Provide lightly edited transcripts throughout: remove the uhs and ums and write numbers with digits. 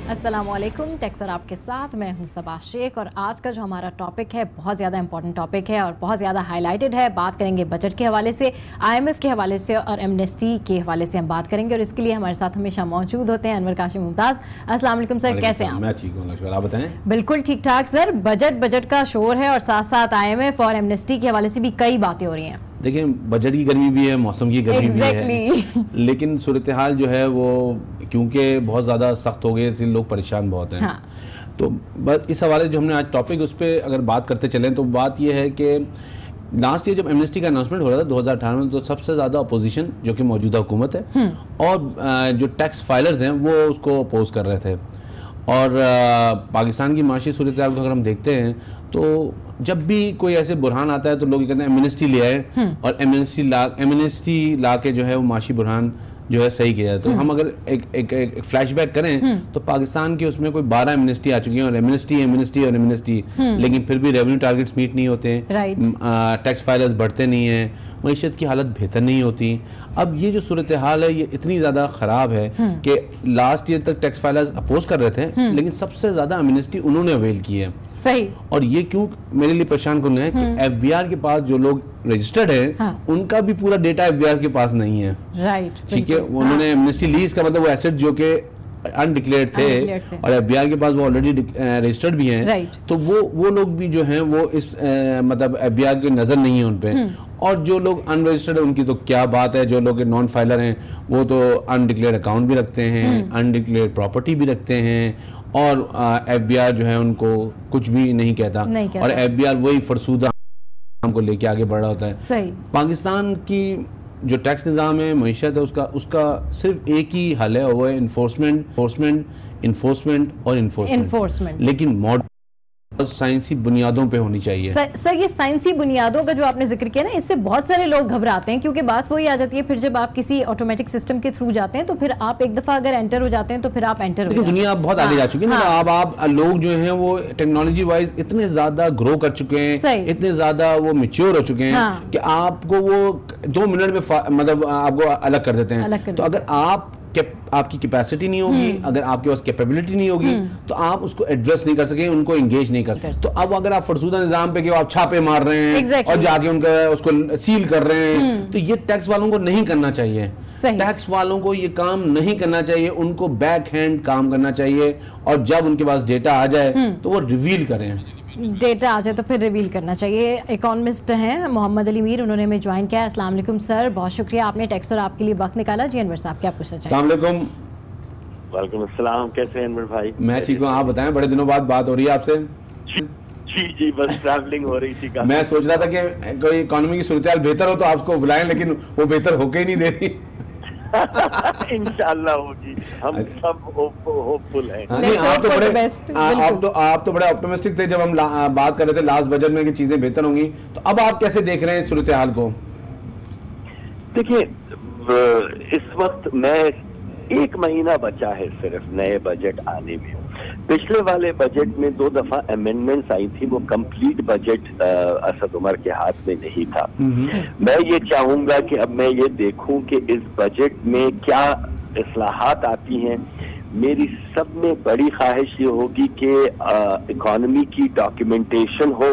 अस्सलामुअलैकुम, टेक्सर आपके साथ मैं हूं सबा शेख। और आज का जो हमारा टॉपिक है बहुत ज़्यादा इंपॉर्टेंट टॉपिक है और बहुत ज़्यादा हाईलाइटेड है। बात करेंगे बजट के हवाले से, IMF के हवाले से और एमनेस्टी के हवाले से हम बात करेंगे। और इसके लिए हमारे साथ हमेशा मौजूद होते हैं अनवर काशिम मुमताज़। अस्सलाम वालेकुम सर, कैसे हैं आप? मैं ठीक हूं, आप बताएं। बिल्कुल ठीक ठाक सर। बजट का शोर है और साथ साथ IMF और एमनेस्टी के हवाले से भी कई बातें हो रही हैं। देखिए, बजट की गर्मी भी है, मौसम की गर्मी भी है, लेकिन सूरत हाल जो है वो क्योंकि बहुत ज़्यादा सख्त हो गई, इसलिए लोग परेशान बहुत हैं। हाँ। तो बस इस हवाले जो हमने आज टॉपिक उस पर अगर बात करते चलें तो बात यह है कि लास्ट ईयर जब एमनेस्टी का अनाउंसमेंट हो रहा था 2018 में, तो सबसे ज़्यादा अपोजिशन जो कि मौजूदा हुकूमत है और जो टैक्स फाइलर्स हैं वो उसको अपोज कर रहे थे। और पाकिस्तान की माशी सूरत हाल को अगर हम देखते हैं तो जब भी कोई ऐसे बुरहान आता है तो लोग कहते हैं एमनेस्टी ले आए और एमनेस्टी ला के जो है वो माशी बुरहान जो है सही किया जाए। तो हम अगर एक फ्लैशबैक करें तो पाकिस्तान की उसमें कोई 12 एमनेस्टी आ चुकी हैं और एमनेस्टी, लेकिन फिर भी रेवेन्यू टारगेट्स मीट नहीं होते, टैक्स फाइलर्स बढ़ते नहीं हैं, मईशत की हालत बेहतर नहीं होती। अब ये जो सूरत हाल है ये इतनी ज़्यादा ख़राब है कि लास्ट ईयर तक टैक्स फाइलर्स अपोज कर रहे थे, लेकिन सबसे ज़्यादा एमनेस्टी उन्होंने अवेल की है। सही। और ये क्यों मेरे लिए परेशान करना है कि FBR के पास जो लोग रजिस्टर्ड हैं उनका भी पूरा डेटा FBR के पास नहीं है। राइट, ठीक है। उन्होंने एमनेस्टी ली, इसका मतलब वो एसेट जो कि अनडिक्लेयर्ड थे और FBR के पास वो ऑलरेडी रजिस्टर्ड भी हैं, तो वो लोग भी जो हैं वो इस मतलब FBR की नज़र नहीं है उन पे। और जो लोग अनरजिस्टर्ड है उनकी तो क्या बात है, जो लोग नॉन फाइलर हैं वो तो अनडिक्लेयर्ड अकाउंट भी रखते हैं, अनडिक्लेयर्ड प्रॉपर्टी भी रखते हैं और FBR जो है उनको कुछ भी नहीं कहता। और FBR वही फरसूदा को लेके आगे बढ़ रहा होता है। सही। पाकिस्तान की जो टैक्स निज़ाम है, मईशत है, उसका सिर्फ एक ही हल है, वो है इन्फोर्समेंट, लेकिन मॉडल साइंसी बुनियादों पे होनी चाहिए। सर ये साइंसी बुनियादों का जो आपने जिक्र किया ना, इससे बहुत सारे लोग घबराते हैं क्योंकि बात वही आ जाती है, फिर जब आप किसी ऑटोमेटिक सिस्टम के थ्रू जाते हैं तो फिर आप एक दफा अगर एंटर हो जाते हैं तो फिर आप एंटर हो जाते हैं। दुनिया बहुत आगे जा चुकी है ना। आप लोग जो हैं वो टेक्नोलॉजी वाइज इतने ज्यादा ग्रो कर चुके हैं, इतने ज्यादा वो मैच्योर हो चुके हैं कि आपको वो 2 मिनट में मतलब आपको अलग कर देते हैं। तो अगर आपकी कैपेसिटी नहीं होगी, अगर आपके पास कैपेबिलिटी नहीं होगी तो आप उसको एड्रेस नहीं कर सके, उनको एंगेज नहीं कर सके। तो अब अगर आप फरसूदा निजाम पे कि आप छापे मार रहे हैं और जाके उनका उसको सील कर रहे हैं, तो ये टैक्स वालों को नहीं करना चाहिए। टैक्स वालों को ये काम नहीं करना चाहिए, उनको बैक हैंड काम करना चाहिए और जब उनके पास डेटा आ जाए तो वो रिवील करें। डेटा आ जाए तो फिर रिवील करना चाहिए। इकोनॉमिस्ट हैं मोहम्मद अली मीर, उन्होंने हमें ज्वाइन किया। अस्सलाम वालेकुम सर, बहुत शुक्रिया आपने टेक्स और आपके लिए वक्त निकाला। जी अनवर साहब क्या पूछना चाहिए? अस्सलाम वालेकुम। वालेकुम अस्सलाम, कैसे हैं अनवर भाई? मैं ठीक हूँ, आप बताएं, बड़े दिनों बाद बात हो रही है आपसे। जी बस ट्रैवलिंग हो रही थी। मैं सोच रहा था कि कोई इकोनॉमी की सूरत बेहतर हो तो आपको बुलाएं, लेकिन वो बेहतर होके ही नहीं दे रही। इंशाल्लाह होगी, हम सब होपफुल हैं। आप तो बड़े ऑप्टिमिस्टिक थे जब हम बात कर रहे थे लास्ट बजट में कि चीजें बेहतर होंगी, तो अब आप कैसे देख रहे हैं सूरत हाल को? देखिए, इस वक्त मैं 1 महीना बचा है सिर्फ नए बजट आने में। पिछले वाले बजट में 2 दफा अमेंडमेंट्स आई थी, वो कंप्लीट बजट असद उमर के हाथ में नहीं था। मैं ये चाहूंगा कि अब मैं ये देखूं कि इस बजट में क्या इस्लाहात आती हैं। मेरी सब में बड़ी ख्वाहिश ये होगी कि इकोनॉमी की डॉक्यूमेंटेशन हो,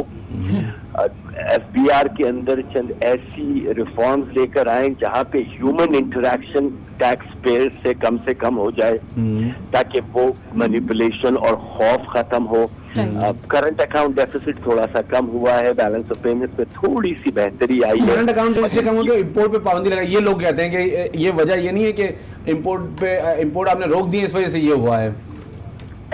FBR के अंदर चंद ऐसी रिफॉर्म्स लेकर आए जहां पे ह्यूमन इंटरेक्शन टैक्स पेयर से कम हो जाए, ताकि वो मैनिपुलेशन और खौफ खत्म हो। करंट अकाउंट डेफिसिट थोड़ा सा कम हुआ है, बैलेंस ऑफ पेमेंट्स में थोड़ी सी बेहतरी आई है। करंट अकाउंट इसलिए कम हो गया, इंपोर्ट पे पाबंदी लगाई। ये लोग कहते हैं कि ये वजह ये नहीं है कि इंपोर्ट आपने रोक दी, इस वजह से ये हुआ है।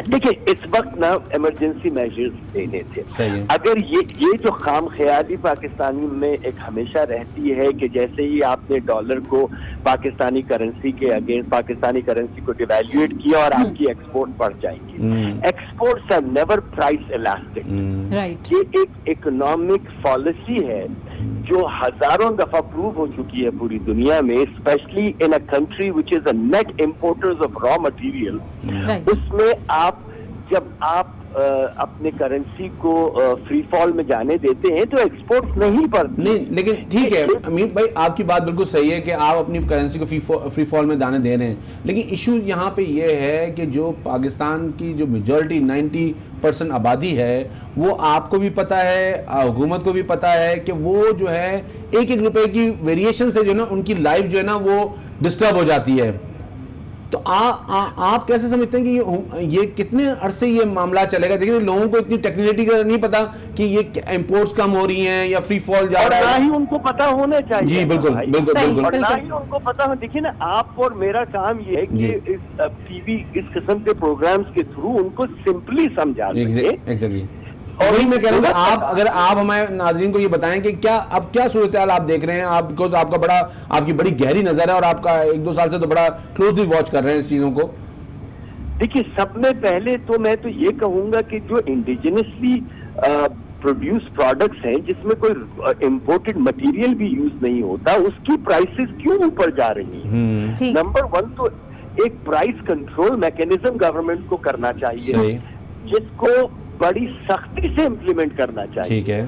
देखिए, इस वक्त ना इमरजेंसी मेजर्स लेने थे। अगर ये जो खाम ख्याली पाकिस्तानी में एक हमेशा रहती है कि जैसे ही आपने डॉलर को पाकिस्तानी करेंसी के अगेंस्ट पाकिस्तानी करेंसी को डिवैल्यूएट किया और आपकी एक्सपोर्ट बढ़ जाएंगी। Exports are never price elastic. ये एक इकोनॉमिक पॉलिसी है जो हजारों दफा प्रूव हो चुकी है पूरी दुनिया में, specially in a country which is a net importers of raw material. उसमें आप जब आप अपने करेंसी को फ्री फॉल में जाने देते हैं तो एक्सपोर्ट्स नहीं बढ़ते। नहीं, लेकिन ठीक है अमीर भाई, आपकी बात बिल्कुल सही है कि आप अपनी करेंसी को फ्री फॉल में जाने दे रहे हैं, लेकिन इशू यहाँ पे ये है कि जो पाकिस्तान की जो मेजॉरिटी 90% आबादी है, वो आपको भी पता है, हुकूमत को भी पता है कि वो जो है एक एक रुपए की वेरिएशन से जो है ना उनकी लाइफ जो है ना वो डिस्टर्ब हो जाती है। तो आप कैसे समझते हैं कि ये कितने अरसे ये मामला चलेगा? देखिए लोगों को इतनी टेक्निकलिटी का नहीं पता कि ये इंपोर्ट्स कम हो रही हैं या फ्री फॉल जा रहा है, ना ही उनको पता होना चाहिए। जी बिल्कुल बिल्कुल बिल्कुल, और ना ही उनको पता हो। देखिए ना, आप और मेरा काम ये है कि इस टीवी इस किस्म के प्रोग्राम्स के थ्रू उनको सिंपली समझा दें। एग्जैक्टली, और वही मैं कह रहा हूँ आप अगर आप हमारे नाज़रीन को ये बताएं कि क्या अब क्या सूरत हाल आप देख रहे हैं, आप बिकॉज आपकी बड़ी गहरी नजर है और आपका 1-2 साल से तो बड़ा क्लोजली वॉच कर रहे हैं इस चीजों को। देखिए, सब में पहले तो मैं तो ये कहूंगा कि जो इंडिजिनसली प्रोड्यूस प्रोडक्ट्स हैं जिसमें कोई इम्पोर्टेड मटेरियल भी यूज नहीं होता, उसकी प्राइसेस क्यों ऊपर जा रही हैं? नंबर 1 तो एक प्राइस कंट्रोल मैकेनिज्म गवर्नमेंट को करना चाहिए, जिसको बड़ी सख्ती से इम्प्लीमेंट करना चाहिए। ठीक है।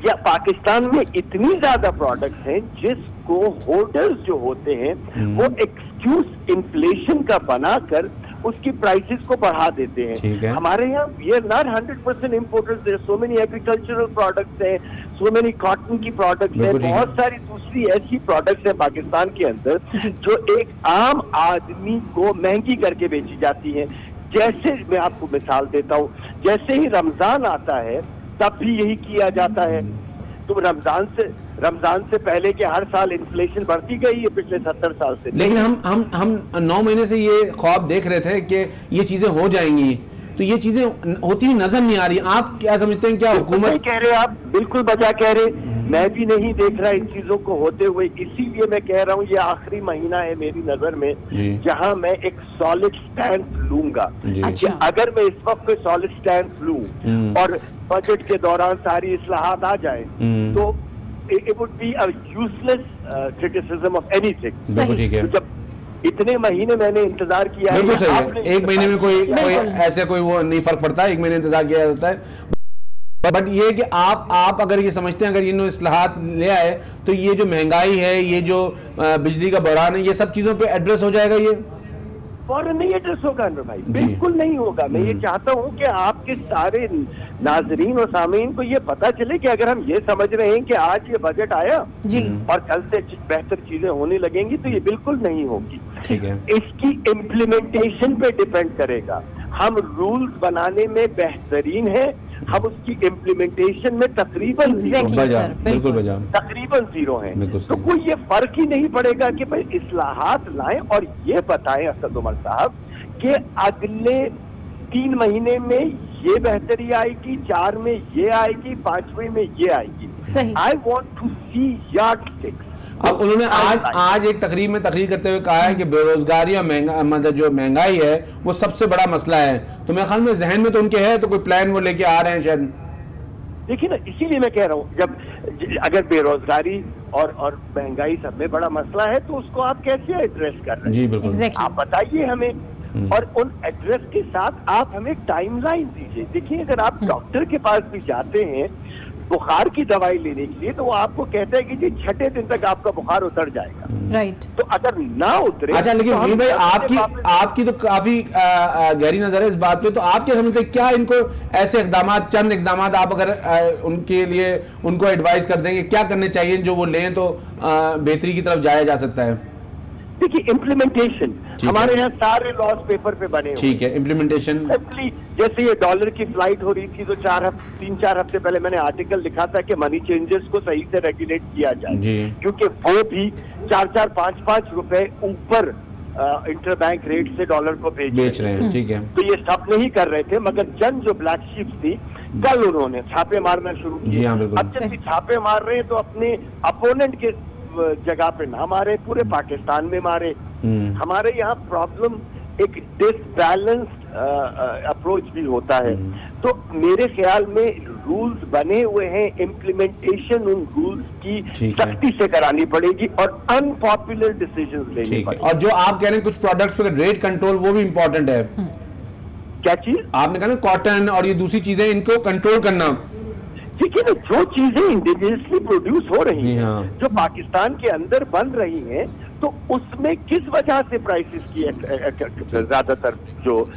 या पाकिस्तान में इतनी ज्यादा प्रोडक्ट्स हैं जिसको होल्डर्स जो होते हैं वो एक्सक्यूज इन्फ्लेशन का बनाकर उसकी प्राइसेस को बढ़ा देते हैं। हमारे यहाँ we are not 100% importers, there so many agricultural products हैं, सो मेनी कॉटन की प्रोडक्ट्स हैं, बहुत सारी दूसरी ऐसी प्रोडक्ट्स हैं पाकिस्तान के अंदर जो एक आम आदमी को महंगी करके बेची जाती है। जैसे मैं आपको मिसाल देता हूँ, जैसे ही रमजान आता है तब भी यही किया जाता है। तो रमजान से पहले के हर साल इन्फ्लेशन बढ़ती गई है पिछले 70 साल से। लेकिन हम 9 महीने से ये ख्वाब देख रहे थे कि ये चीजें हो जाएंगी, तो ये चीजें होती हुई नजर नहीं आ रही। आप क्या समझते हैं, क्या हुकूमत कह रहे हैं? आप बिल्कुल बजा कह रहे, मैं भी नहीं देख रहा इन चीजों को होते हुए। इसीलिए मैं कह रहा हूँ ये आखिरी महीना है मेरी नजर में जहां मैं एक सॉलिड स्टैंड लूंगा। अगर मैं इस वक्त कोई सॉलिड स्टैंड लूं और बजट के दौरान सारी इस्लाहात आ जाए तो it would be a useless criticism of anything. जब इतने महीने मैंने इंतजार किया है, एक महीने में कोई ऐसे कोई वो नहीं फर्क पड़ता, एक महीने इंतजार किया जाता है। बट ये कि आप अगर ये समझते हैं अगर ये इस्लाहात ले आए तो ये जो महंगाई है, ये जो बिजली का बढ़ान है, ये सब चीजों पे एड्रेस हो जाएगा? ये फौरन नहीं एड्रेस होगा अनवर भाई, बिल्कुल नहीं होगा। मैं ये चाहता हूँ कि आपके सारे नाजरीन और सामीन को ये पता चले कि अगर हम ये समझ रहे हैं कि आज ये बजट आया और कल से बेहतर चीजें होने लगेंगी, तो ये बिल्कुल नहीं होगी। ठीक है। इसकी इम्प्लीमेंटेशन पे डिपेंड करेगा। हम रूल्स बनाने में बेहतरीन है, हम उसकी इम्प्लीमेंटेशन में तकरीबन तकरीबन जीरो है। तो कोई ये फर्क ही नहीं पड़ेगा कि भाई इस्लाहात लाएं और ये बताएं असद उमर साहब कि अगले 3 महीने में ये बेहतरी आएगी, 4 में ये आएगी, 5वें में ये आएगी। आई वॉन्ट टू सी यार्डस्टिक्स। अब उन्होंने आज एक तकरीर में तकरीर करते हुए कहा है कि बेरोजगारी और मतलब जो महंगाई है वो सबसे बड़ा मसला है। तो मेरे ख्याल में जहन में तो उनके है, तो कोई प्लान वो लेके आ रहे हैं शायद। देखिए ना, इसीलिए मैं कह रहा हूँ जब अगर बेरोजगारी और महंगाई सब में बड़ा मसला है तो उसको आप कैसे एड्रेस कर रहे हैं? जी बिल्कुल, आप बताइए हमें, और उन एड्रेस के साथ आप हमें टाइमलाइन दीजिए। देखिए, अगर आप डॉक्टर के पास भी जाते हैं बुखार की दवाई लेने के लिए तो वो आपको कहता है कि जी 6ठे दिन तक आपका बुखार उतर जाएगा। राइट। तो अगर ना उतरे, अच्छा, लेकिन तो भाई आपकी तो काफी गहरी नजर है इस बात पे, तो आप क्या समझते हैं, क्या इनको ऐसे चंद इकदाम आप अगर उनके लिए उनको एडवाइस कर देंगे क्या करने चाहिए जो वो लें तो बेहतरी की तरफ जाया जा सकता है? देखिए, इम्प्लीमेंटेशन हमारे यहाँ सारे लॉज पेपर पे बने हुए। ठीक है, इम्प्लीमेंटेशन जैसे ये डॉलर की फ्लाइट हो रही थी तो 3-4 हफ्ते पहले मैंने आर्टिकल लिखा था कि मनी चेंजर्स को सही से रेगुलेट किया जाए, क्योंकि वो भी 4-4, 5-5 रुपए ऊपर इंटरबैंक रेट से डॉलर को बेच रहे हैं। ठीक है। तो ये सब नहीं कर रहे थे, मगर चंद जो ब्लैक शिप्स थी कल उन्होंने छापे मारना शुरू किया। अब जब छापे मार रहे हैं तो अपने अपोनेंट के जगह पे ना मारे, पूरे पाकिस्तान में मारे। हमारे यहाँ प्रॉब्लम एक डिसबैलेंस्ड अप्रोच भी होता है। तो मेरे ख्याल में रूल्स बने हुए हैं, इम्प्लीमेंटेशन उन रूल्स की सख्ती से करानी पड़ेगी और अनपॉपुलर डिसीजंस लेने पड़ेंगे। और जो आप कह रहे हैं कुछ प्रोडक्ट्स पे रेट कंट्रोल, वो भी इम्पोर्टेंट है। क्या चीज? आपने कहा ना कॉटन और ये दूसरी चीजें, इनको कंट्रोल करना। ठीक है ना, जो चीजें इंडिजिनियसली प्रोड्यूस हो रही हैं, हाँ। जो पाकिस्तान के अंदर बन रही हैं, तो उसमें किस वजह से प्राइसेस की ज्यादातर जो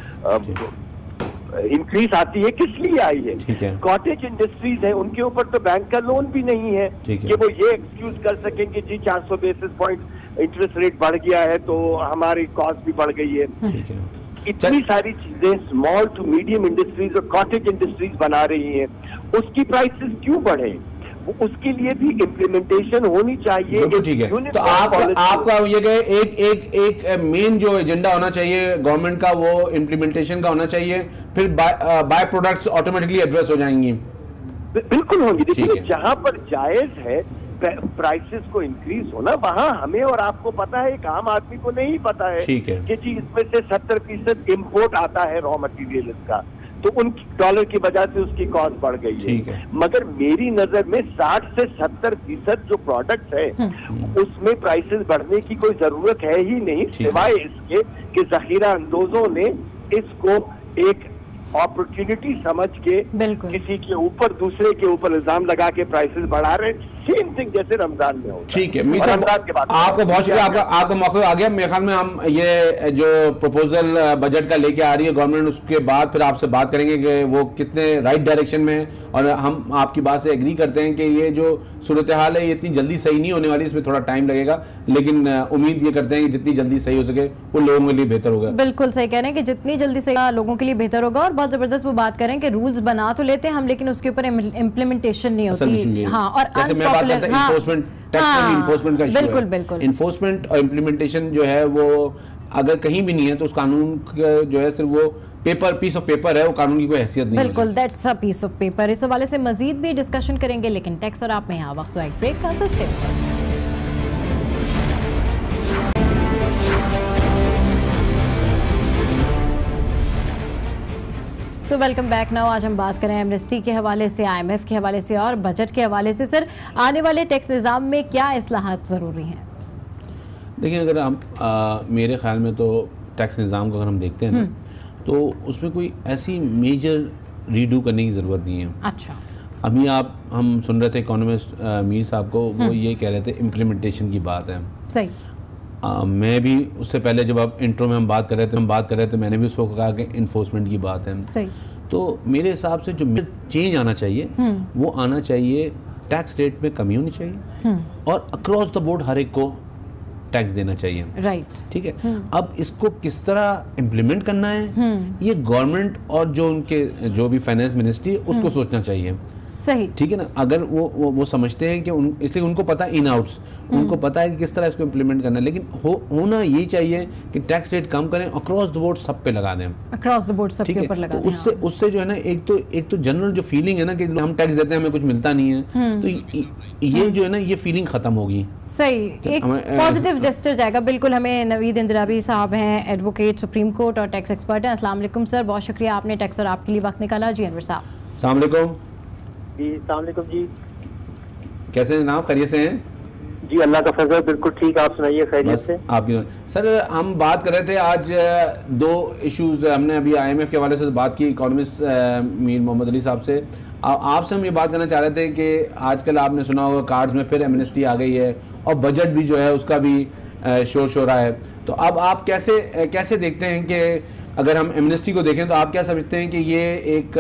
इंक्रीज आती है, किस लिए आई है? कॉटेज इंडस्ट्रीज है, उनके ऊपर तो बैंक का लोन भी नहीं है कि वो ये एक्सक्यूज कर सकेंगे जी 400 बेसिस पॉइंट इंटरेस्ट रेट बढ़ गया है तो हमारी कॉस्ट भी बढ़ गई है। इतनी सारी चीजें स्मॉल टू मीडियम इंडस्ट्रीज और कॉटेज इंडस्ट्रीज बना रही हैं, उसकी प्राइसेस क्यों बढ़े? उसके लिए भी इम्प्लीमेंटेशन होनी चाहिए। ठीक है, तो आपका ये एक मेन जो एजेंडा होना चाहिए गवर्नमेंट का, वो इम्प्लीमेंटेशन का होना चाहिए, फिर बाय प्रोडक्ट्स ऑटोमेटिकली एड्रेस हो जाएंगी। बिल्कुल होंगी। देखिए, जहां पर जायज है प्राइसेस को इंक्रीज होना, वहां हमें और आपको पता है, एक आम आदमी को नहीं पता है कि जी इसमें से 70% इम्पोर्ट आता है रॉ मटेरियल का, तो उन डॉलर की वजह से उसकी कॉस्ट बढ़ गई है। मगर मेरी नजर में 60 से 70% जो प्रोडक्ट्स है उसमें प्राइसेस बढ़ने की कोई जरूरत है ही नहीं, सिवाय इसके कि जखीरा अंदोजों ने इसको एक अपॉर्चुनिटी समझ के किसी के ऊपर, दूसरे के ऊपर इल्जाम लगा के प्राइसेस बढ़ा रहे, सेम थिंग जैसे रमजान में होता। ठीक है, रमजान के बाद आपको बहुत शुक्रिया, आपका मौका आ गया। मेरे ख्याल में हम ये जो प्रपोजल बजट का लेके आ रही है गवर्नमेंट, उसके बाद फिर आपसे बात करेंगे कि वो कितने राइट डायरेक्शन में है, और हम आपकी बात से एग्री करते हैं कि ये जो सूरत हाल है ये इतनी जल्दी सही नहीं होने वाली, इसमें थोड़ा टाइम लगेगा, लेकिन उम्मीद ये करते हैं कि जितनी जल्दी सही हो सके वो लोगों के लिए बेहतर होगा। बिल्कुल सही कह रहे हैं कि जितनी जल्दी सही लोगों के लिए बेहतर होगा। और बहुत जबरदस्त वो बात करें कि रूल्स बना तो लेते हैं हम, लेकिन उसके ऊपर इम्प्लीमेंटेशन नहीं होती। हाँ, और इन्फोर्समेंट का इशू है। बिल्कुल इन्फोर्समेंट और इम्प्लीमेंटेशन जो है वो अगर कहीं भी नहीं है तो उस कानून जो है सिर्फ वो पीस ऑफ पेपर है, वो कानून की कोई हैसियत नहीं है। बिल्कुल, that's a piece of paper. इस हवाले से मजीद भी डिस्कशन करेंगे, लेकिन टैक्स और आप में यहाँ वक्त एक ब्रेक का system. So welcome back. Now आज हम बात करें एमनेस्टी के हवाले से, IMF के हवाले से और बजट के हवाले से। सर, आने वाले टैक्स निज़ाम में क्या इस्लाहात ज़रूरी हैं? देखिए, अगर हम मेरे ख्याल में तो टैक्स निज़ाम को अगर हम देखते हैं ना, तो उसमें कोई ऐसी मेजर रीडू करने की ज़रूरत नहीं है। अच्छा, अभी हम सुन रहे थे इकोनॉमिस्ट मीर साहब को, वो ये कह रहे थे इम्प्लीमेंटेशन की बात है। सही। मैं भी उससे पहले जब आप इंट्रो में हम बात कर रहे थे मैंने भी उसको कहा कि इन्फोर्समेंट की बात है। सही। तो मेरे हिसाब से जो चेंज आना चाहिए वो आना चाहिए, टैक्स रेट में कमी होनी चाहिए और अक्रॉस द बोर्ड हर एक को टैक्स देना चाहिए। राइट। ठीक है। अब इसको किस तरह इम्प्लीमेंट करना है ये गवर्नमेंट और जो उनके जो भी फाइनेंस मिनिस्ट्री उसको सोचना चाहिए। सही। ठीक है ना, अगर वो समझते हैं कि इसलिए उनको पता इन आउट्स, उनको पता है कि किस तरह इसको इम्प्लीमेंट करना है, लेकिन होना ये चाहिए कि टैक्स रेट कम करें, अक्रॉस द बोर्ड सब पे लगा दें, अक्रॉस द बोर्ड सब के ऊपर लगा दें। तो उससे जो है ना, एक तो जनरल जो फीलिंग है ना कि हम टैक्स देते हैं हमें कुछ मिलता नहीं है, तो ये जो है ना ये फीलिंग खत्म होगी। सही, एक पॉजिटिव जेस्चर जाएगा। बिल्कुल। हमें नवीद इंदिराबी साहब हैं, एडवोकेट, सुप्रीम कोर्ट और टैक्स एक्सपर्ट हैं। अस्सलाम वालेकुम सर, बहुत शुक्रिया आपने टैक्स और आपके लिए वक्त निकाला। जी अनवर साहब। अस्सलाम वालेकुम जी, कैसे हैं आप? खैरियत से हैं? जी, अल्लाह का फजल, बिल्कुल ठीक। आप सुनाइए, खैरियत से? आपकी सर, हम बात कर रहे थे आज दो इश्यूज, हमने अभी IMF के हवाले से बात की इकोनॉमिस्ट मीर मोहम्मद अली साहब से। आपसे हम ये बात करना चाह रहे थे कि आजकल आपने सुना होगा कार्ड्स में फिर एमनेस्टी आ गई है और बजट भी जो है उसका भी शोर शोरा है। तो अब आप कैसे देखते हैं कि अगर हम एमनेस्टी को देखें तो आप क्या समझते हैं कि ये एक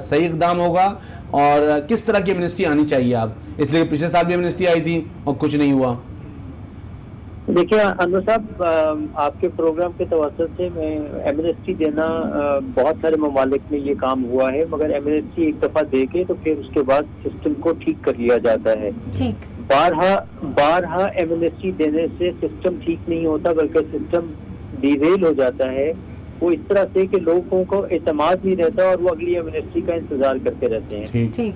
सही इकदाम होगा और किस तरह की एमनेस्टी आनी चाहिए? आप इसलिए पिछले साल भी एमनेस्टी आई थी और कुछ नहीं हुआ। देखिए अनवर साहब, आपके प्रोग्राम के तवज्जुह से मैं एमनेस्टी देना, बहुत सारे ममालिक में ये काम हुआ है, मगर एमनेस्टी एक दफा दे के तो फिर उसके बाद सिस्टम को ठीक कर लिया जाता है। ठीक। बारहा एमनेस्टी देने से सिस्टम ठीक नहीं होता, बल्कि सिस्टम डिरेल हो जाता है। वो इस तरह से कि लोगों को एतमाद नहीं रहता और वो अगली एमनेस्टी का इंतजार करते रहते हैं। ठीक।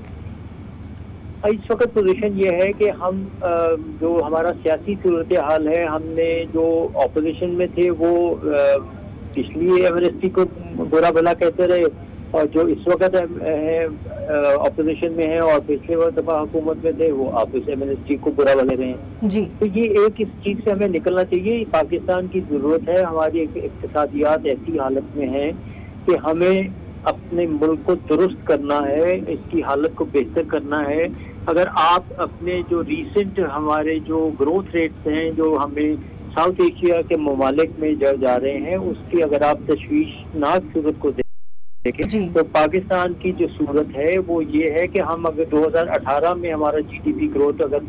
इस वक्त पोजीशन ये है कि हम जो हमारा सियासी सूरत हाल है, हमने जो ऑपोजिशन में थे वो पिछली एमनेस्टी को बुरा भला कहते रहे, और जो इस वक्त ऑपोजिशन में है और पिछले दफा हुकूमत में थे वो आप इस एमनेस्टी को बुरा भले रहे हैं। जी। तो ये एक इस चीज से हमें निकलना चाहिए। पाकिस्तान की जरूरत है, हमारी इक्तिसादियात ऐसी हालत में है कि हमें अपने मुल्क को दुरुस्त करना है, इसकी हालत को बेहतर करना है। अगर आप अपने जो रीसेंट हमारे जो ग्रोथ रेट्स हैं जो हमें साउथ एशिया के ममालिक में जा रहे हैं, उसकी अगर आप तशवीशनाक सूरत को देखें तो पाकिस्तान की जो सूरत है वो ये है कि हम अगर 2018 में हमारा जीडीपी ग्रोथ अगर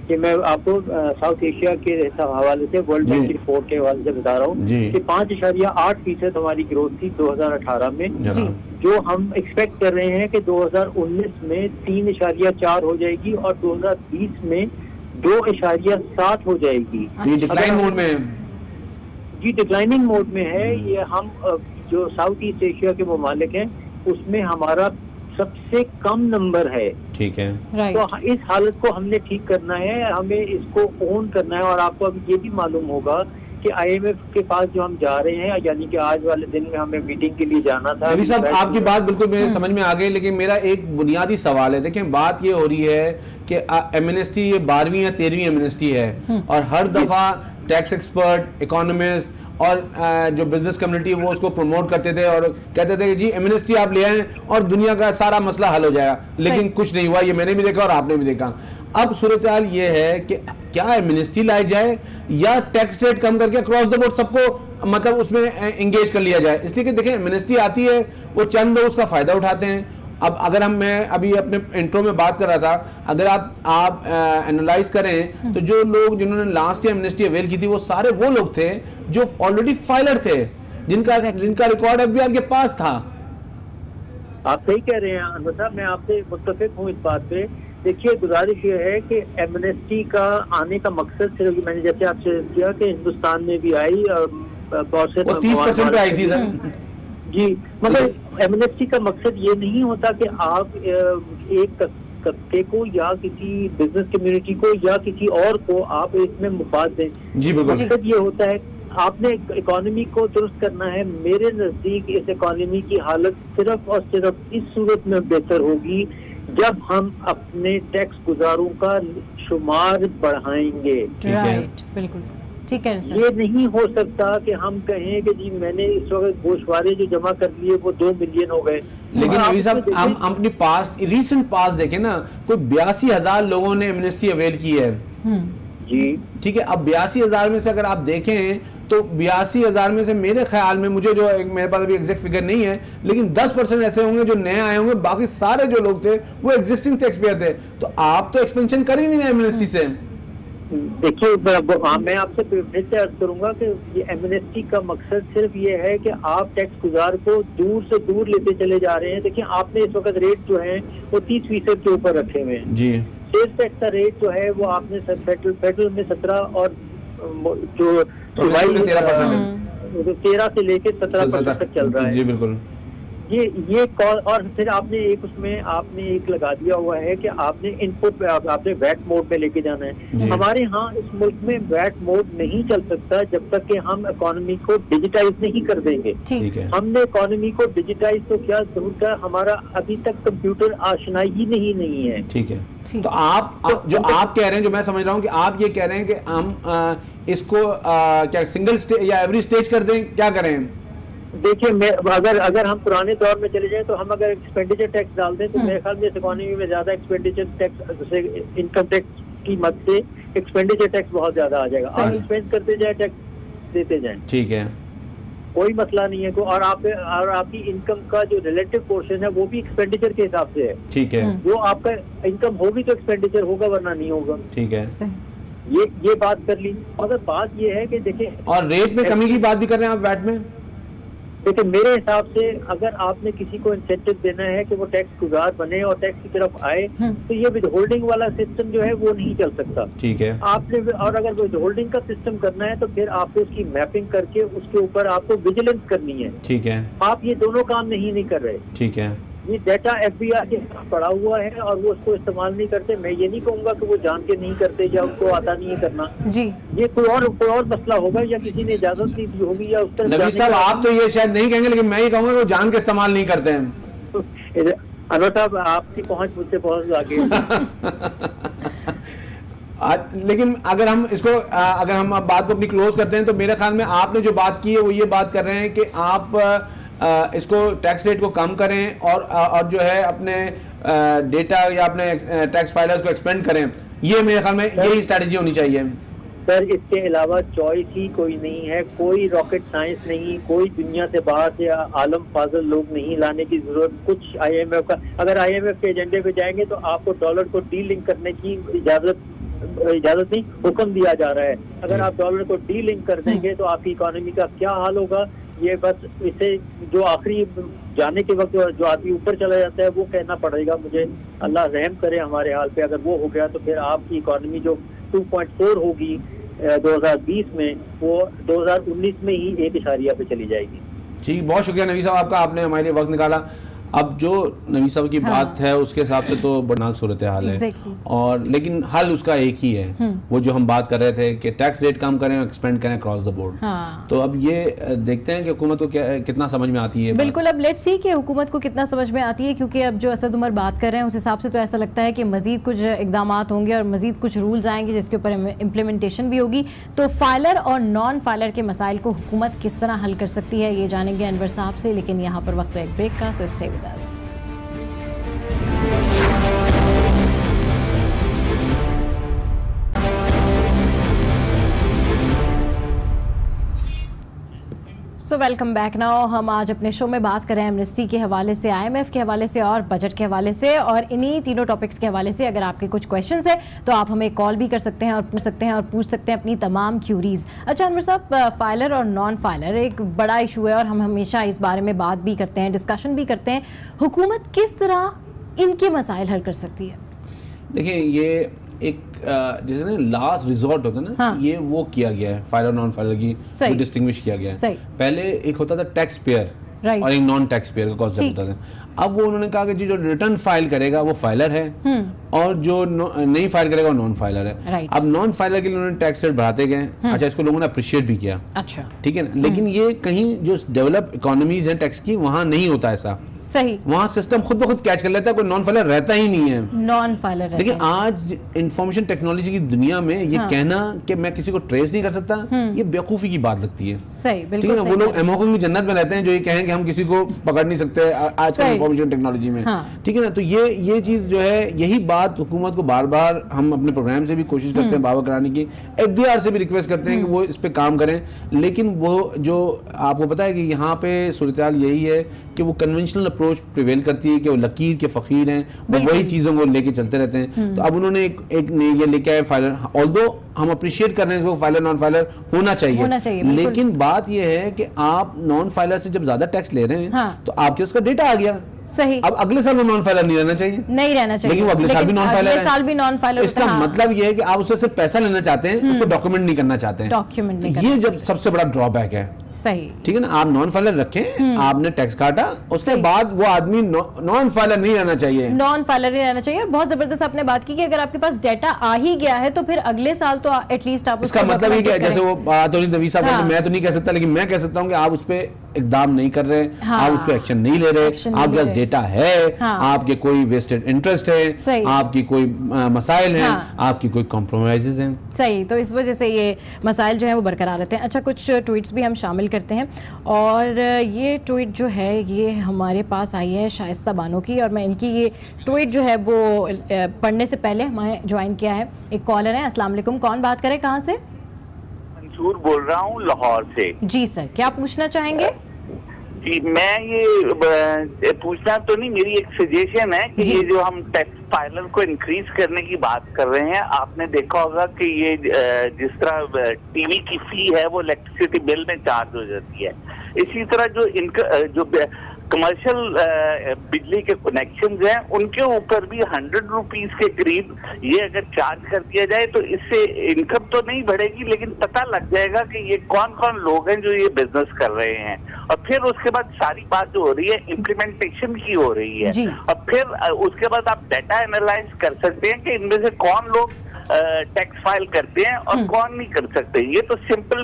कि मैं आपको साउथ एशिया के हवाले से वर्ल्ड बैंक रिपोर्ट के हवाले से बता रहा हूँ कि 5.8% हमारी ग्रोथ थी 2018 में, जो हम एक्सपेक्ट कर रहे हैं कि 2019 में 3.4 हो जाएगी और 2020 में 2.7 हो जाएगी। डिक्लाइन मोड में जी, डिक्लाइनिंग मोड में है ये। हम जो साउथ ईस्ट एशिया के ममालिक हैं उसमें हमारा सबसे कम नंबर है। ठीक है, तो इस हालत को हमने ठीक करना है, हमें इसको ओन करना है। और आपको अभी ये भी मालूम होगा कि IMF के पास जो हम जा रहे हैं, यानी कि आज वाले दिन में हमें मीटिंग के लिए जाना था। रवि साहब, आपकी बात बिल्कुल मेरे समझ में आ गई, लेकिन मेरा एक बुनियादी सवाल है। देखिए, बात ये हो रही है कि एमनेस्टी ये 12वीं या 13वीं एमनेस्टी है और हर दफा टैक्स एक्सपर्ट, इकोनॉमिस्ट और जो बिजनेस कम्युनिटी वो उसको प्रमोट करते थे और कहते थे कि जी एमनेस्टी आप ले आए और दुनिया का सारा मसला हल हो जाएगा, लेकिन कुछ नहीं हुआ। ये मैंने भी देखा और आपने भी देखा। अब सूरत हाल ये है कि क्या एमनेस्टी लाई जाए या टैक्स रेट कम करके अक्रॉस द बोर्ड सबको मतलब उसमें एंगेज कर लिया जाए। इसलिए कि देखें, एमनेस्टी आती है, वो चंद लोग उसका फायदा उठाते हैं। अब अगर मैं अभी अपने इंट्रो में बात कर रहा था, अगर आप एनालाइज करें तो जो लोग जिन्होंने लास्ट ईयर एमनेस्टी अवेल की थी वो सारे वो लोग थे जो ऑलरेडी फाइलर थे, जिनका रिकॉर्ड एफबीआर के पास था। आप सही कह रहे हैं अनवर साहब, मैं आपसे मुत्तफिक हूँ इस बात पे। देखिए, गुजारिश ये है कि एमनेस्टी का आने का मकसद सिर्फ मैंने जैसे आपसे किया कि हिंदुस्तान में भी आई और बहुत से 30% पे आई थी सर जी, मगर एमनेस्टी का मकसद ये नहीं होता कि आप एक तबके को या किसी बिजनेस कम्युनिटी को या किसी और को आप इसमें मुफाद दें। जी बिल्कुल। मकसद ये होता है आपने इकोनॉमी को दुरुस्त करना है। मेरे नजदीक इस इकोनॉमी की हालत सिर्फ और सिर्फ इस सूरत में बेहतर होगी जब हम अपने टैक्स गुजारों का शुमार बढ़ाएंगे। राइट, बिल्कुल ठीक है सर। ये नहीं हो सकता कि हम कहें कि जी मैंने इस वक्त गोशवारे जो जमा कर लिए वो 2 मिलियन हो गए। लेकिन रवि साहब, हम अपनी पास्ट रीसेंट पास्ट देखें ना, कोई 82,000 लोगों ने एमनेस्टी अवेल की है जी, ठीक है। अब 82,000 में से अगर आप देखें तो 82,000 में से मेरे ख्याल में, मुझे जो मेरे पास अभी एग्जैक्ट फिगर नहीं है, लेकिन 10% ऐसे होंगे जो नए आए होंगे, बाकी सारे जो लोग थे वो एग्जिस्टिंग टैक्स पेयर थे। तो आप तो एक्सपेंशन कर ही नहीं रहे एमनेस्टी से। देखिए, मैं आपसे फिर से अर्ज करूंगा कि ये एमनेस्टी का मकसद सिर्फ ये है कि आप टैक्स गुजार को दूर से दूर लेते चले जा रहे हैं। देखिए, आपने इस वक्त रेट जो है वो 30% के ऊपर रखे हुए हैं जी। सेल्स टैक्स का रेट जो है वो आपने फेडरल में 17 और जो 13 से लेकर 17% तक चल रहा है। जी बिल्कुल। ये कॉल, और फिर आपने एक उसमें आपने एक लगा दिया हुआ है कि आपने इनपुट आपने वैट मोड में लेके जाना है। हमारे यहाँ इस मुल्क में वैट मोड नहीं चल सकता जब तक कि हम इकोनॉमी को डिजिटाइज नहीं कर देंगे। ठीक है। हमने इकोनॉमी को डिजिटाइज तो क्या जरूरत है, हमारा अभी तक कंप्यूटर आशनाई ही नहीं है। ठीक है। तो आप जो आप कह रहे हैं, जो मैं समझ रहा हूँ कि आप ये कह रहे हैं कि हम इसको क्या सिंगल स्टेज या एवरी स्टेज कर दें, क्या करें? देखिए, अगर हम पुराने दौर में चले जाएं तो हम अगर एक्सपेंडिचर टैक्स डाल दें तो मेरे ख्याल में इस इकोनॉमी में ज्यादा एक्सपेंडिचर टैक्स, जैसे इनकम टैक्स की मद से एक्सपेंडिचर टैक्स बहुत ज्यादा आ जाएगा। आप एक्सपेंस करते जाए, टैक्स देते जाएं, ठीक है, कोई मसला नहीं है। और आपकी इनकम का जो रिलेटिव पोर्शन है वो भी एक्सपेंडिचर के हिसाब से है। ठीक है। वो आपका इनकम होगी तो एक्सपेंडिचर होगा, वरना नहीं होगा। ठीक है, ये बात कर ली। मगर बात ये है कि देखिए, और रेट में कमी की बात भी कर रहे हैं आप वैट में। देखिए, मेरे हिसाब से अगर आपने किसी को इंसेंटिव देना है कि वो टैक्स गुजार बने और टैक्स की तरफ आए, तो ये विदहोल्डिंग वाला सिस्टम जो है वो नहीं चल सकता। ठीक है। आपने, और अगर विदहोल्डिंग का सिस्टम करना है तो फिर आपको उसकी मैपिंग करके उसके ऊपर आपको विजिलेंस करनी है। ठीक है। आप ये दोनों काम नहीं कर रहे। ठीक है। ये डाटा एफबीआर के साथ पड़ा हुआ है और वो उसको इस्तेमाल नहीं करते। मैं ये नहीं कहूँगा कि वो जान के नहीं करते या उनको आता नहीं है करना जी। ये कोई और मसला होगा या किसी ने इजाजत नहीं दी होगी या उस तरह। नबी साहब, आप तो ये शायद नहीं कहेंगे, लेकिन मैं ये कहूँगा वो जान के इस्तेमाल नहीं करते हैं। अनवर साहब, आपकी पहुँच मुझसे बहुत आगे। लेकिन अगर हम इसको बात को अपनी क्लोज करते हैं तो मेरे ख्याल में आपने जो बात की है वो ये बात कर रहे हैं कि आप इसको टैक्स रेट को कम करें और जो है अपने डेटा या अपने टैक्स फाइलर्स को एक्सपेंड करें, ये मेरे ख्याल में यही स्ट्रैटेजी होनी चाहिए। सर इसके अलावा चॉइस ही कोई नहीं है, कोई रॉकेट साइंस नहीं, कोई दुनिया से बाहर से आलम फाजल लोग नहीं लाने की जरूरत। कुछ IMF का, अगर IMF के एजेंडे पे जाएंगे तो आपको डॉलर को डीलिंक करने की इजाजत नहीं, हुक्म दिया जा रहा है। अगर आप डॉलर को डीलिंक कर देंगे तो आपकी इकोनॉमी का क्या हाल होगा, ये बस इसे जो आखिरी जाने के वक्त जो आदमी ऊपर चला जाता है वो कहना पड़ेगा मुझे। अल्लाह रहम करे हमारे हाल पे। अगर वो हो गया तो फिर आपकी इकोनॉमी जो 2.4 होगी 2020 में, वो 2019 में ही 1 पे चली जाएगी। ठीक, बहुत शुक्रिया नवी साहब आपका, आपने हमारे लिए वक्त निकाला। अब जो नवी साहब की बात है उसके हिसाब से तो बदनाक सूरत हाल है और लेकिन हल उसका एक ही है, वो जो हम बात कर रहे थे कि टैक्स रेट कम करें और एक्सपेंड करें अक्रॉस द बोर्ड। तो अब ये देखते हैं कि हुकूमत को कितना समझ में आती है। बिल्कुल, अब लेट्स सी कि हुकूमत को कितना समझ में आती है, क्योंकि अब जो असद उमर बात कर रहे हैं उस हिसाब से तो ऐसा लगता है कि मजीद कुछ इकदाम होंगे और मजीद कुछ रूल्स आएंगे जिसके ऊपर इम्प्लीमेंटेशन भी होगी। तो फाइलर और नॉन फाइलर के मसाइल को हुकूमत किस तरह हल कर सकती है ये जानेंगे अनवर साहब से, लेकिन यहाँ पर वक्त एक ब्रेक का, so stay with us. So welcome back. Now हम आज अपने शो में बात कर रहे हैं एमनेस्टी के हवाले से, IMF के हवाले से और बजट के हवाले से, और इन्हीं तीनों टॉपिक्स के हवाले से अगर आपके कुछ क्वेश्चंस है तो आप हमें कॉल भी कर सकते हैं और पूछ सकते हैं अपनी तमाम क्यूरीज। अच्छा अनवर साहब, फाइलर और नॉन फाइलर एक बड़ा इशू है और हम हमेशा इस बारे में बात भी करते हैं, डिस्कशन भी करते हैं। हुकूमत किस तरह इनके मसाइल हल कर सकती है? देखिए, ये एक जैसे ना लास्ट रिजॉर्ट होता है ना, हाँ। ये वो किया गया है फाइलर नॉन फाइलर की, वो डिस्टिंग्विश किया गया है। पहले एक होता था टैक्स पेयर और एक नॉन टैक्स पेयर का कॉन्सेप्ट होता था। अब वो उन्होंने कहा कि जी जो रिटर्न फाइल करेगा वो फाइलर है और जो नहीं फाइल करेगा वो नॉन फाइलर है। अब नॉन फाइलर के लिए उन्होंने टैक्स रेट बढ़ाते गए। अच्छा, इसको लोगों ने अप्रिशिएट भी किया। अच्छा, ठीक है ना, लेकिन ये कहीं जो डेवलप इकोनॉमीज हैं टैक्स की, वहां नहीं होता ऐसा। सही, वहां सिस्टम खुद ब खुद कैच कर लेता है, कोई नॉन फाइलर रहता ही नहीं है। नॉन फाइलर लेकिन आज इंफॉर्मेशन टेक्नोलॉजी की दुनिया में ये कहना कि मैं किसी को ट्रेस नहीं कर सकता, ये बेवकूफी की बात लगती है। सही, बिल्कुल। वो लोग अमोकन की जन्नत में रहते हैं जो ये कहें कि हम किसी को पकड़ नहीं सकते आज कल इंफॉर्मेशन टेक्नोलॉजी में। ठीक है ना, तो ये चीज जो है, यही बात हुकूमत को बार बार हम अपने प्रोग्राम से भी कोशिश करते हैं बाबा कराने की, FBR से भी रिक्वेस्ट करते हैं कि वो इस पे काम करें। लेकिन वो जो आपको पता है कि यहाँ पे सूरत हाल यही है कि वो कन्वेंशनल अप्रोच प्रिवेल करती है कि वो लकीर के फकीर हैं, वो वही चीज़ों को लेके चलते रहते हैं। तो अब उन्होंने एक ये लेके आए फाइलर, ऑल्दो हम अप्रिशिएट कर रहे हैं इसको, फाइलर नॉन फाइलर होना चाहिए, लेकिन बात ये है कि आप नॉन फाइलर से जब ज्यादा टैक्स ले रहे हैं तो आपके उसका डेटा आ गया। सही, अब अगले साल वो नॉन फाइलर नहीं रहना चाहिए, लेकिन वो अगले साल भी नॉन फाइलर है। इसका मतलब ये है कि आप उससे सिर्फ पैसा लेना चाहते हैं, उसको डॉक्यूमेंट नहीं करना चाहते हैं। ये जब सबसे बड़ा ड्रॉबैक है। सही, ठीक है ना, आप नॉन फाइलर रखें, आपने टैक्स काटा, उसके बाद वो आदमी नॉन फाइलर नहीं रहना चाहिए, बहुत जबरदस्त आपने बात की कि अगर आपके पास डेटा आ ही गया है तो फिर अगले साल तो एटलीस्ट आप इसका मतलब ये जैसे वो बात हो रही नवी साहब, मैं तो नहीं कह सकता, लेकिन मैं कह सकता हूँ कि आप उस पर इकदाम नहीं कर रहे, आप उस पर एक्शन नहीं ले रहे, आपके पास डेटा है, आपके कोई वेस्टेड इंटरेस्ट है, आपकी कोई मसाइल हैं, आपकी कोई कॉम्प्रोमाइजेज हैं। सही, तो इस वजह से ये मसाइल जो है वो बरकरार रहते हैं। अच्छा, कुछ ट्वीट्स भी हम शामिल करते हैं, और ये ट्वीट जो है ये हमारे पास आई है शाइस्ता बानो की, और मैं इनकी ये ट्वीट जो है वो पढ़ने से पहले हमें ज्वाइन किया है एक कॉलर है। अस्सलाम वालेकुम, कौन बात करे, कहाँ से? मंसूर बोल रहा हूँ, लाहौर से। जी सर, क्या पूछना चाहेंगे? जी, मैं ये पूछना तो नहीं, मेरी एक सजेशन है कि ये जो हम टैक्स फाइलर को इंक्रीज करने की बात कर रहे हैं, आपने देखा होगा कि ये जिस तरह टीवी की फी है वो इलेक्ट्रिसिटी बिल में चार्ज हो जाती है, इसी तरह जो कमर्शियल बिजली के कनेक्शन हैं उनके ऊपर भी 100 रुपीज के करीब ये अगर चार्ज कर दिया जाए तो इससे इनकम तो नहीं बढ़ेगी, लेकिन पता लग जाएगा कि ये कौन कौन लोग हैं जो ये बिजनेस कर रहे हैं। और फिर उसके बाद सारी बात जो हो रही है इम्प्लीमेंटेशन की हो रही है, और फिर उसके बाद आप डाटा एनालाइज कर सकते हैं कि इनमें से कौन लोग टैक्स फाइल करते हैं और कौन नहीं कर सकते। ये तो सिंपल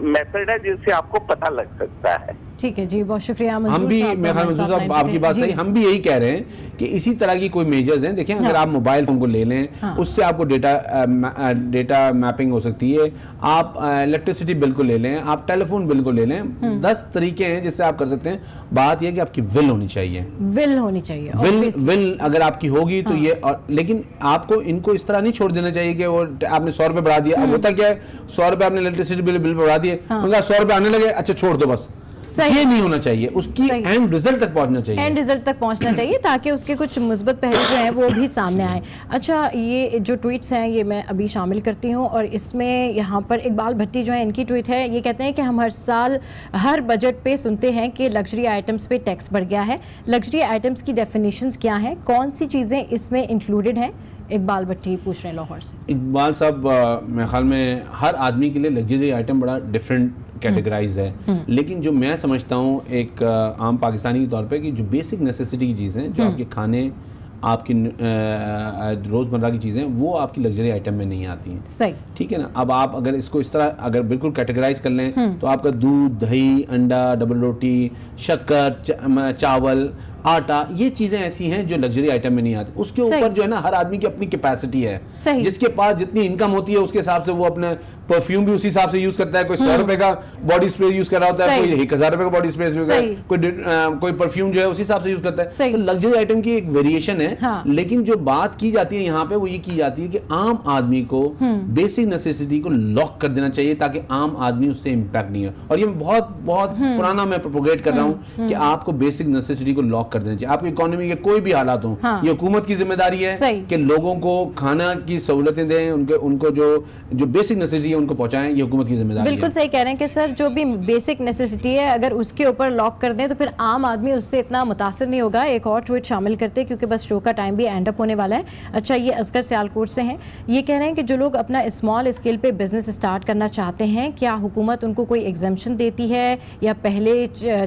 मेथड है जिससे आपको पता लग सकता है। ठीक है जी, बहुत शुक्रिया। हम भी, मेरे ख्याल में साहब आपकी बात सही, हम भी यही कह रहे हैं कि इसी तरह की कोई मेजर्स हैं। देखिए, अगर आप मोबाइल फोन को ले लें, उससे आपको डेटा मैपिंग हो सकती है। आप इलेक्ट्रिसिटी बिल को ले लें, आप टेलीफोन बिल को ले लें, 10 तरीके हैं जिससे आप कर सकते हैं। बात यह कि आपकी विल होनी चाहिए, विल होनी चाहिए, विल अगर आपकी होगी तो ये। और लेकिन आपको इनको इस तरह नहीं छोड़ देना चाहिए कि वो आपने 100 रुपए बढ़ा दिया। अब होता क्या है, 100 रुपए आपने इलेक्ट्रिसिटी बिल बढ़ा दिए, 100 रुपए आने लगे, अच्छा छोड़ दो बस। ये नहीं होना चाहिए, उसकी एंड रिजल्ट तक पहुंचना चाहिए, एंड रिजल्ट तक पहुंचना चाहिए ताकि उसके कुछ मुस्बत पहलू जो हैं वो भी सामने आए। अच्छा, ये जो ट्वीट्स हैं ये मैं अभी शामिल करती हूं, और इसमें यहाँ पर इकबाल भट्टी जो है, इनकी ट्वीट है। ये कहते हैं कि हम हर साल हर बजट पे सुनते हैं कि लग्जरी आइटम्स पे टैक्स बढ़ गया है। लग्जरी आइटम्स की डेफिनेशंस क्या हैं, कौन सी चीज़ें इसमें इंक्लूडेड हैं? इकबाल भट्टी पूछ रहे हैं लाहौर से। इकबाल साहब, मेरे ख्याल में हर आदमी के लिए लग्जरी आइटम बड़ा डिफरेंट कैटेगराइज है, लेकिन जो मैं समझता हूँ एक आम पाकिस्तानी के तौर पे कि जो बेसिक नेसेसिटी की चीज़ें, जो आपके खाने, आपकी रोज़मर्रा की चीज़ें, वो आपकी लग्जरी आइटम में नहीं आती हैं। सही, ठीक है ना। अब आप अगर इसको इस तरह अगर बिल्कुल कैटेगराइज कर लें तो आपका दूध, दही, अंडा, डबल रोटी, शक्कर, चावल, आटा, ये चीजें ऐसी हैं जो लग्जरी आइटम में नहीं आती। उसके ऊपर जो है ना, हर आदमी की अपनी कैपेसिटी है। जिसके पास जितनी इनकम होती है उसके हिसाब से वो अपने परफ्यूम भी उसी हिसाब से यूज करता है। कोई 100 रुपए का बॉडी स्प्रे यूज कर रहा होता है, कोई 1000 रुपए का बॉडी स्प्रे यूज करता है, कोई परफ्यूम जो है उसी हिसाब से यूज करता है। तो लग्जरी आइटम की एक वेरिएशन है। लेकिन जो बात की जाती है यहाँ पे वो ये की जाती है कि आम आदमी को बेसिक नेसेसिटी को लॉक कर देना चाहिए ताकि आम आदमी उससे इम्पैक्ट नहीं हो। और ये बहुत बहुत पुराना मैं प्रोपोगेट कर रहा हूँ कि आपको बेसिक नेसेसिटी को लॉक कर देना चाहिए। आपकी इकोनॉमी के कोई भी हालात हो, ये हुकूमत की जिम्मेदारी है कि लोगों को खाना की सहूलतें दें, उनको जो बेसिक नेसेसिटी है उनको पहुंचाएं, ये हुकूमत की जिम्मेदारी है। बिल्कुल सही कह रहे हैं कि सर जो भी बेसिक नेसेसिटी है अगर उसके ऊपर लॉक कर दें तो फिर आम आदमी उससे इतना मुतासिर नहीं होगा। एक और ट्वीट शामिल करते हैं क्योंकि बस शो का टाइम भी एंड अप होने वाला है। अच्छा, ये असगर सियालकोट से हैं। ये कह रहे हैं कि जो लोग अपना स्मॉल स्केल पे बिजनेस स्टार्ट करना चाहते हैं, क्या हुकूमत उनको कोई एग्जम्पशन देती है या पहले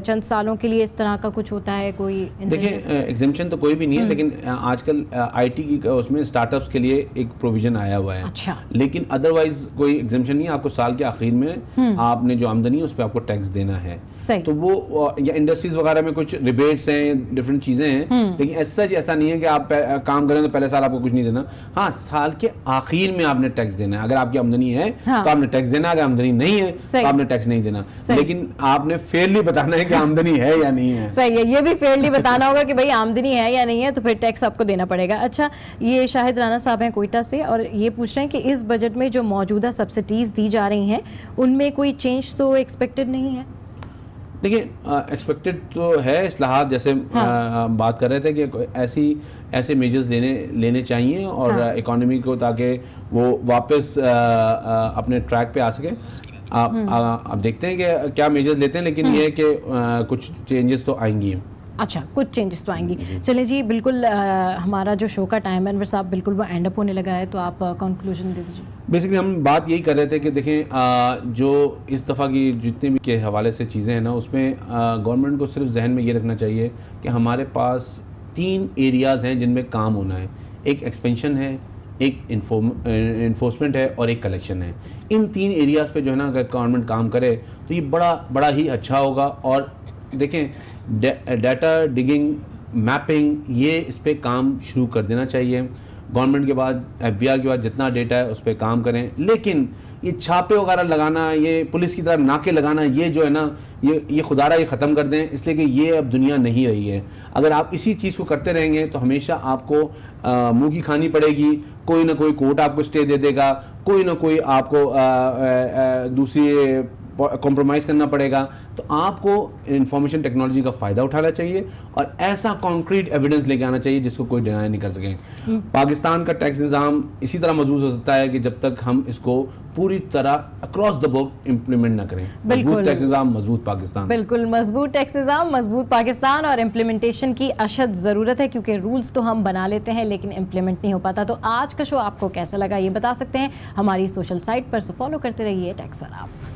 चंद सालों के लिए इस तरह का कुछ होता है कोई? देखिए, एग्जम्पशन तो कोई भी नहीं है, लेकिन आजकल आईटी की उसमें स्टार्टअप्स के लिए एक प्रोविजन आया हुआ है। अच्छा। लेकिन अदरवाइज कोई एग्जम्पशन नहीं। आपको साल के आखिर में आपने जो आमदनी है उस पर आपको टैक्स देना है। तो वो या इंडस्ट्रीज वगैरह में कुछ रिबेट्स हैं, डिफरेंट चीजें हैं, लेकिन ऐसा नहीं है कि आप काम करें तो पहले साल आपको कुछ नहीं देना। हाँ, साल के आखिर में आपने टैक्स देना है। अगर आपकी आमदनी है तो आपने टैक्स देना, अगर आमदनी नहीं है तो आपने टैक्स नहीं देना। लेकिन आपने फेयरली बताना है कि आमदनी है या नहीं है। सही है, ये भी फेयरली बताना होगा कि भाई आमदनी है या नहीं है, तो फिर टैक्स आपको देना पड़ेगा। अच्छा, ये शाहिद राना साहब हैं कोयटा से, और ये पूछ रहे हैं कि इस बजट में जो मौजूदा सब्सिडीज दी जा रही हैं उनमें कोई चेंज तो एक्सपेक्टेड नहीं है? देखिए, एक्सपेक्टेड तो है इस्लाहात, जैसे बात कर रहे थे कि ऐसे मेजर्स लेने चाहिए और इकोनॉमी को, ताकि वो वापस अपने ट्रैक पे आ सके। आप देखते हैं कि क्या मेजर्स लेते हैं, लेकिन ये कि कुछ चेंजेस तो आएंगी। अच्छा, कुछ चेंजेस तो आएंगी। चलिए जी, बिल्कुल हमारा जो शो का टाइम है अनवर साहब बिल्कुल वो एंड अप होने लगा है, तो आप कंक्लूजन दे दीजिए। बेसिकली हम बात यही कर रहे थे कि देखें, जो इस दफ़ा की जितने भी के हवाले से चीज़ें हैं ना, उसमें गवर्नमेंट को सिर्फ जहन में ये रखना चाहिए कि हमारे पास 3 एरियाज़ हैं जिनमें काम होना है। एक एक्सपेंशन है, एक इन्फोर्समेंट है और एक कलेक्शन है। इन 3 एरियाज़ पे जो है ना, अगर गवर्नमेंट काम करे तो ये बड़ा ही अच्छा होगा। और देखें, डाटा डिगिंग, मैपिंग, ये इस पे काम शुरू कर देना चाहिए। गवर्नमेंट के बाद FBR के बाद जितना डेटा है उस पर काम करें। लेकिन ये छापे वगैरह लगाना, ये पुलिस की तरह नाके लगाना, ये जो है ना, ये खुदारा ये ख़त्म कर दें, इसलिए कि ये अब दुनिया नहीं रही है। अगर आप इसी चीज़ को करते रहेंगे तो हमेशा आपको मुंह की खानी पड़ेगी। कोई ना कोई कोर्ट आपको स्टे दे देगा, कोई ना कोई आपको दूसरी कॉम्प्रोमाइज़ करना पड़ेगा। तो आपको इंफॉर्मेशन टेक्नोलॉजी का फ़ायदा उठाना चाहिए और ऐसा कॉन्क्रीट एविडेंस लेके आना चाहिए जिसको कोई डिनाई नहीं कर सके। पाकिस्तान का टैक्स निज़ाम इसी तरह मजबूत हो सकता है कि जब तक हम इसको पूरी तरह अक्रॉस द बुक इम्प्लीमेंट ना करें। मजबूत टैक्स निज़ाम, मजबूत पाकिस्तान। बिल्कुल, मजबूत टैक्स निज़ाम, मजबूत पाकिस्तान, और इम्प्लीमेंटेशन की अशद ज़रूरत है क्योंकि रूल्स तो हम बना लेते हैं लेकिन इम्प्लीमेंट नहीं हो पाता। तो आज का शो आपको कैसा लगा ये बता सकते हैं हमारी सोशल साइट पर, सो फॉलो करते रहिए टैक्स सर आप।